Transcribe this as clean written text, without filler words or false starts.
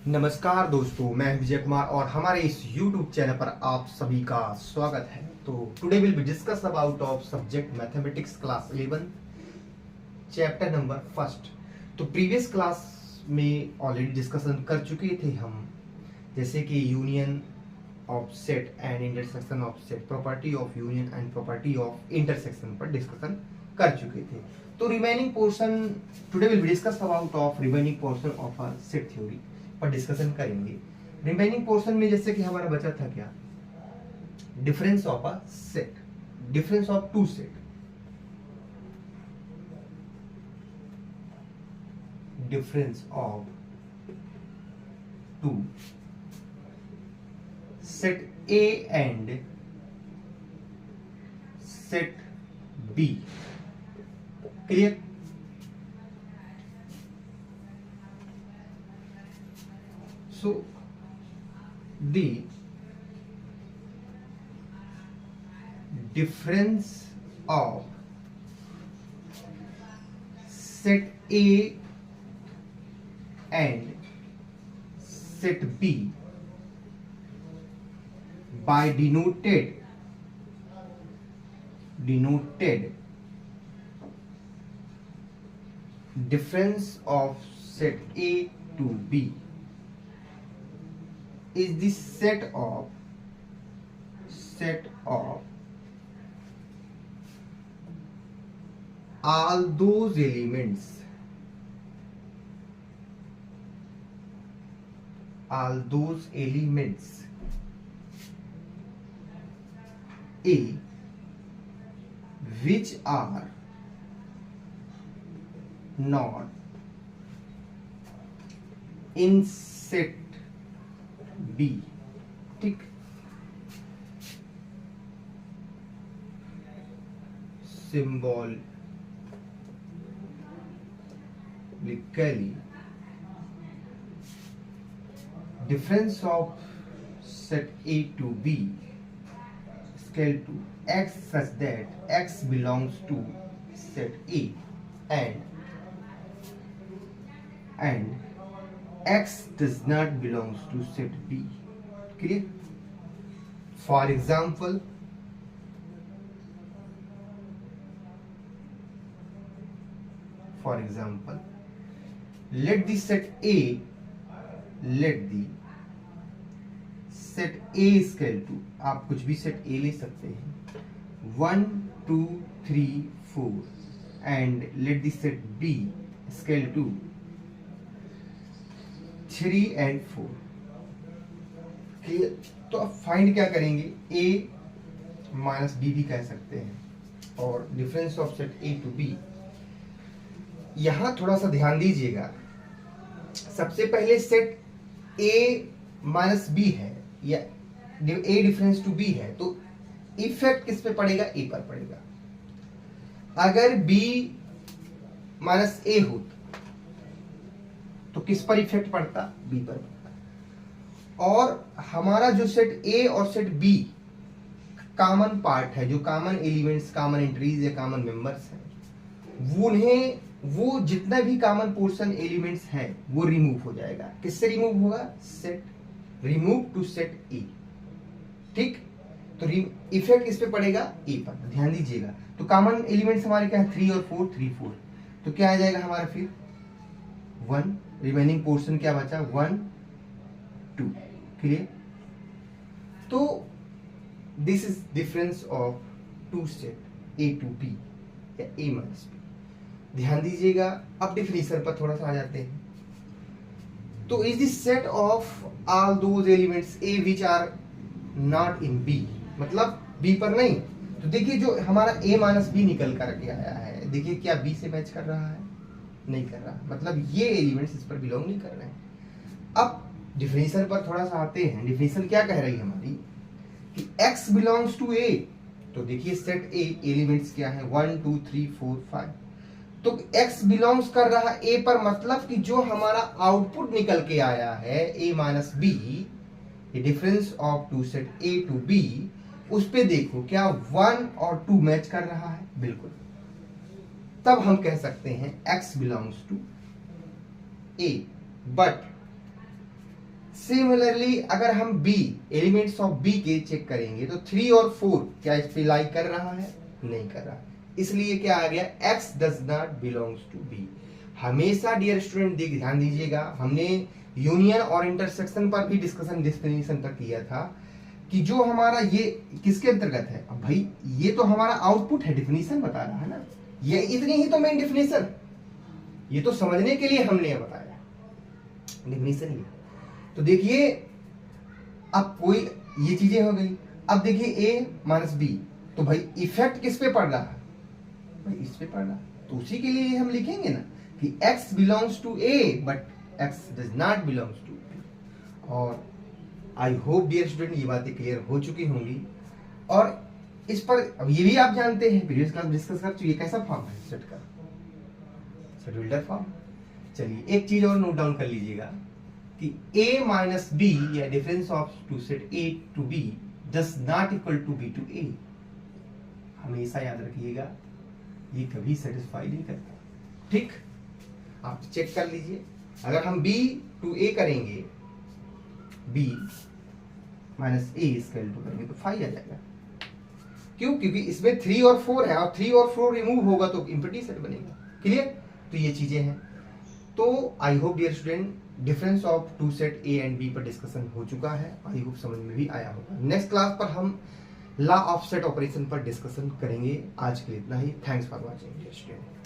नमस्कार दोस्तों, मैं विजय कुमार और हमारे इस YouTube चैनल पर आप सभी का स्वागत है। तो today will be discuss about of subject mathematics class 11 chapter number first. तो प्रीवियस क्लास में ऑलरेडी डिस्कशन कर चुके थे हम, जैसे कि union of set and intersection of set, property of union and property of intersection पर डिस्कशन कर चुके थे। तो remaining portion today will be discuss about of remaining portion of a set theory पर डिस्कशन करेंगे। रिमेनिंग पोर्शन में जैसे कि हमारा बचा था क्या, difference of a set, difference of two set, difference of two set A and set B. Clear? So the difference of set A and set B by denoted difference of set A to B is the set of all those elements A which are not in set B। ठीक, symbolically difference of set A to B scale to x such that x belongs to set A and x does not belongs to set B। Clear? For example, let the set A scale to, आप कुछ भी set A ले सकते हैं, 1 2 3 4 and let the set B scale to 3 and 4। Clear? तो अब find क्या करेंगे, A माइनस B भी कह सकते हैं, और difference of set A to B। यहां थोड़ा सा ध्यान दीजिएगा, सबसे पहले सेट A माइनस B है या A डिफरेंस टू B है, तो इफेक्ट किस पे पड़ेगा, A पर पड़ेगा। अगर B माइनस A होता तो किस पर इफेक्ट पड़ता, B पर पड़ता। और हमारा जो सेट A और सेट B कॉमन पार्ट है, जो कॉमन एलिमेंट्स, कॉमन एंट्रीज या कॉमन मेंबर्स हैं, वो जितना भी कॉमन पोर्शन एलिमेंट्स हैं वो रिमूव हो जाएगा। किससे रिमूव होगा, set remove to set A। ठीक, तो इफेक्ट किस पे पड़ेगा, A पर। ध्यान दीजिएगा, तो कॉमन एलिमेंट्स हमारे क्या है, 3 और 4, 3 4, तो क्या आ जाएगा हमारा फिर 1, रिमेनिंग पोर्शन क्या बचा, 1 2। क्लियर? तो this is difference of two set A to B या A माइनस B। ध्यान दीजिएगा, अब डिफिनीशन पर थोड़ा सा आ जाते हैं। तो is the set of all those elements A which are not in B, मतलब B पर नहीं। तो देखिए जो हमारा A माइनस B निकल करके आया है, देखिए क्या B से मैच कर रहा है, नहीं कर रहा, मतलब ये एलिमेंट्स इस पर बिलोंग नहीं कर रहे हैं। अब डिफिनीशन पर थोड़ा सा आते हैं। डिफिनीशन क्या कह रही है हमारी कि x बिलोंग्स टू A, तो देखिए सेट A एलिमेंट्स क्या है, 1 2 3 4 5, तो x बिलोंग्स कर रहा A पर, मतलब कि जो हमारा आउटपुट निकल के आया है A minus B, difference of two set A to B, उस पे देखो क्या 1 और 2 मैच कर रहा है, बिल्कुल। तब हम कह सकते हैं x belongs to A, but similarly अगर हम बी एलिमेंट्स ऑफ बी के चेक करेंगे तो 3 और 4 क्या इस पे लाई कर रहा है? नहीं कर रहा। इसलिए क्या आ गया? x does not belongs to B. हमेशा डियर स्टूडेंट ध्यान दीजिएगा, हमने यूनियन और इंटरसेक्शन पर भी डिस्कशन डिफिनेशन पर किया था कि जो हमारा ये किसके अंतर्गत है। अब भाई ये तो हमारा आउटपुट है, डिफिनेशन बता रहा है ना, ये इतनी ही तो मेन डिफिनेशन, ये तो समझने के लिए हमने बताया डिफिनेशन ये। तो देखिए अब कोई ये चीजें हो गई। अब देखिए a माइनस बी, तो भाई इफेक्ट किस पे पड़ रहा है? भाई इस पे पड़ रहा है, तो उसी के लिए हम लिखेंगे ना कि x belongs to a but x does not belongs to b। और आई होप डियर स्टूडेंट ये बातें क्लियर हो चुकी होंगी। और इस पर अब ये भी आप जानते हैं, प्रीवियस क्लास डिस्कस कर चुके, कैसा फॉर्म है सेट का? Set builder form. चलिए एक चीज और नोट डाउन कर लीजिएगा कि a माइनस बी या difference of two set a to b does not equal to b to a। हमेशा याद रखिएगा ये कभी सेटिस्फाई नहीं करता। ठीक, आप चेक कर लीजिए, अगर हम b टू a करेंगे, b माइनस a इसका इक्वल करेंगे तो 5 आ जाएगा। क्यों? क्योंकि इसमें 3 और 4 है और 3 और 4 रिमूव होगा तो एम्प्टी सेट बनेगा। क्लियर? तो ये चीजें हैं। तो I hope dear student difference of two set A and B पर डिस्कशन हो चुका है, आई होप समझ में भी आया होगा। नेक्स्ट क्लास पर हम लॉ ऑफ सेट ऑपरेशन पर डिस्कशन करेंगे। आज के लिए इतना ही। Thanks for watching dear student.